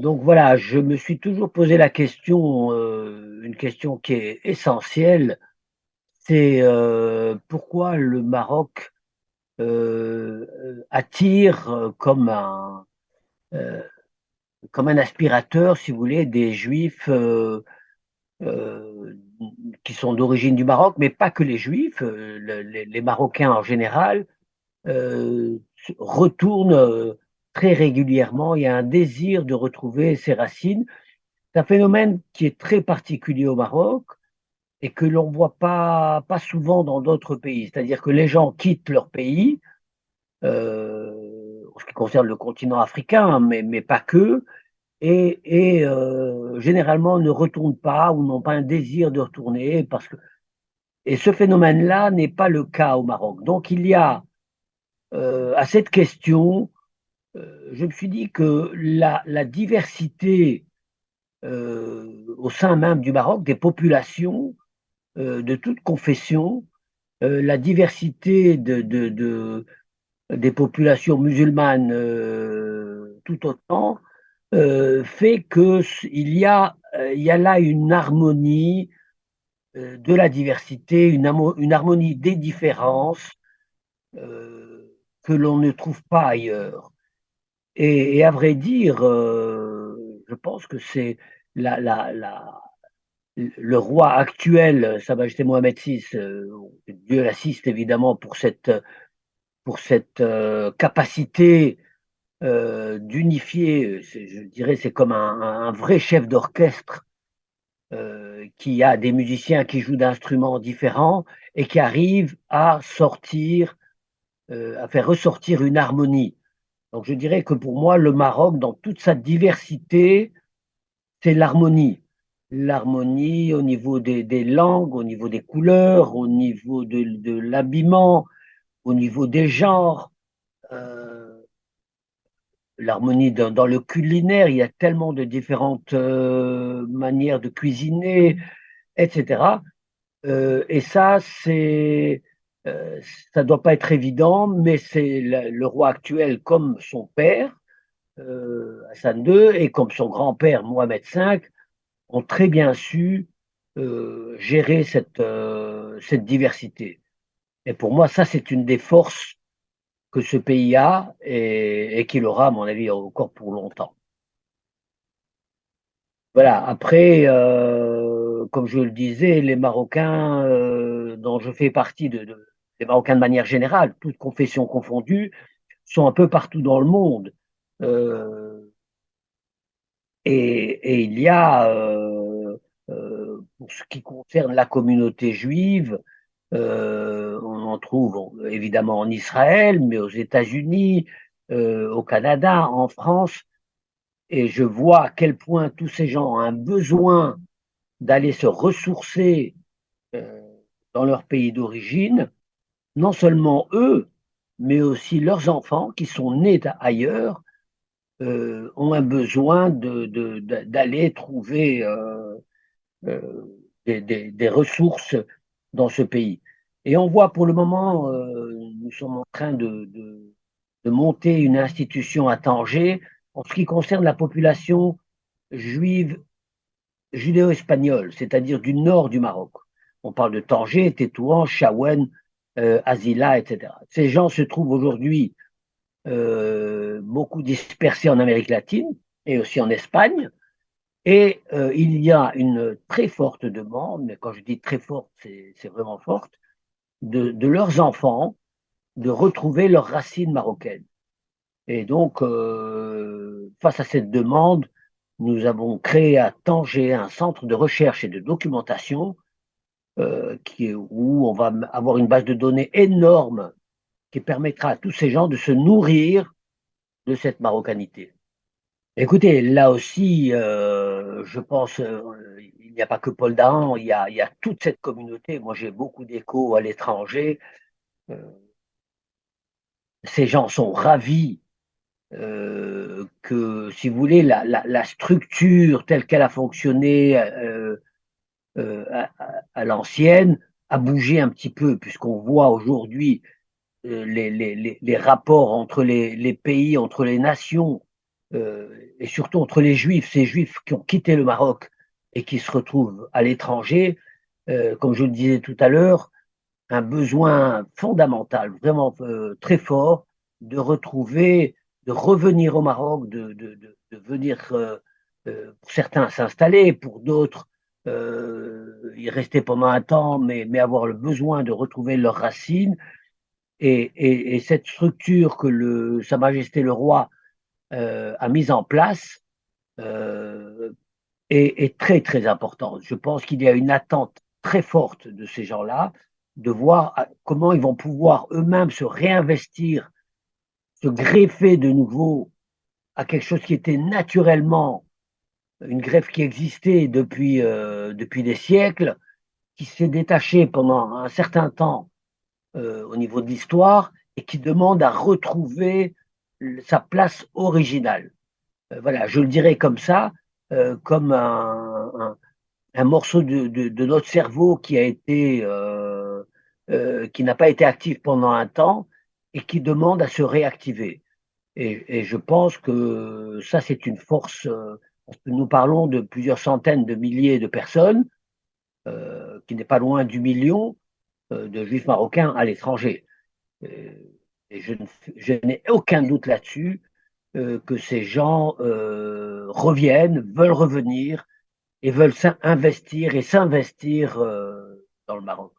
Donc voilà, je me suis toujours posé la question, une question qui est essentielle, c'est, pourquoi le Maroc, attire, heu, comme un aspirateur, si vous voulez, des juifs, heu, qui sont d'origine du Maroc, mais pas que les juifs, les Marocains en général, retournent, très régulièrement. Il y a un désir de retrouver ses racines. C'est un phénomène qui est très particulier au Maroc et que l'on voit pas souvent dans d'autres pays. C'est-à-dire que les gens quittent leur pays, en ce qui concerne le continent africain, hein, mais pas que, généralement ne retournent pas ou n'ont pas un désir de retourner parce que et ce phénomène-là n'est pas le cas au Maroc. Donc il y a, à cette question, je me suis dit que la diversité, au sein même du Maroc, des populations, de toute confession, la diversité des populations musulmanes, tout autant, fait il y a là une harmonie, de la diversité, une harmonie des différences, que l'on ne trouve pas ailleurs. Et à vrai dire, je pense que c'est la la la le roi actuel, Sa Majesté Mohamed VI, Dieu l'assiste évidemment pour cette capacité d'unifier, je dirais, c'est comme un vrai chef d'orchestre qui a des musiciens qui jouent d'instruments différents et qui arrive à sortir, à faire ressortir une harmonie. Donc je dirais que pour moi, le Maroc, dans toute sa diversité, c'est l'harmonie. L'harmonie au niveau des langues, au niveau des couleurs, au niveau de l'habillement, au niveau des genres, euh, l'harmonie dans le culinaire. Il y a tellement de différentes manières de cuisiner, etc. Et ça, euh, ça doit pas être évident, mais c'est le roi actuel comme son père, Hassan II, et comme son grand-père, Mohamed V, ont très bien su gérer cette diversité. Et pour moi, ça, c'est une des forces que ce pays a et qu'il aura, à mon avis, encore pour longtemps. Voilà, après, comme je le disais, les Marocains dont je fais partie, les Marocains de manière générale, toutes confessions confondues, sont un peu partout dans le monde. Euh, et il y a, pour ce qui concerne la communauté juive, on en trouve évidemment en Israël, mais aux États-Unis, au Canada, en France, et je vois à quel point tous ces gens ont un besoin d'aller se ressourcer euh, dans leur pays d'origine, non seulement eux, mais aussi leurs enfants qui sont nés ailleurs, ont un besoin d'aller trouver euh, des ressources dans ce pays. Et on voit pour le moment, nous sommes en train de monter une institution à Tanger en ce qui concerne la population juive judéo-espagnole, c'est-à-dire du nord du Maroc. On parle de Tanger, Tétouan, Chaouen, Azila, etc. Ces gens se trouvent aujourd'hui beaucoup dispersés en Amérique latine et aussi en Espagne. Et il y a une très forte demande, mais quand je dis très forte, c'est vraiment forte, de leurs enfants de retrouver leurs racines marocaines. Et donc, face à cette demande, nous avons créé à Tanger un centre de recherche et de documentation où on va avoir une base de données énorme qui permettra à tous ces gens de se nourrir de cette marocanité. Écoutez, là aussi, je pense, il n'y a pas que Paul Dahan, il y a toute cette communauté. Moi, j'ai beaucoup d'échos à l'étranger. Euh, Ces gens sont ravis que, si vous voulez, la structure telle qu'elle a fonctionné à l'ancienne a bougé un petit peu, puisqu'on voit aujourd'hui les rapports entre les pays, entre les nations. et surtout entre les Juifs, ces Juifs qui ont quitté le Maroc et qui se retrouvent à l'étranger, comme je le disais tout à l'heure, un besoin fondamental, vraiment très fort, de retrouver, de revenir au Maroc, de venir, pour certains s'installer, pour d'autres y rester pendant un temps, mais avoir le besoin de retrouver leurs racines. Et cette structure que Sa Majesté le Roi a mise en place euh, est très très importante. Je pense qu'il y a une attente très forte de ces gens-là, de voir comment ils vont pouvoir eux-mêmes se réinvestir, se greffer de nouveau à quelque chose qui était naturellement une greffe qui existait depuis des siècles, qui s'est détachée pendant un certain temps au niveau de l'histoire et qui demande à retrouver sa place originale. Voilà, je le dirais comme ça, comme un morceau de notre cerveau qui n'a pas été actif pendant un temps et qui demande à se réactiver. Et je pense que ça, c'est une force. Parce que nous parlons de plusieurs centaines de milliers de personnes, qui n'est pas loin du million de juifs marocains à l'étranger. Euh, et je n'ai aucun doute là-dessus que ces gens reviennent, veulent revenir et veulent investir et s'investir dans le Maroc.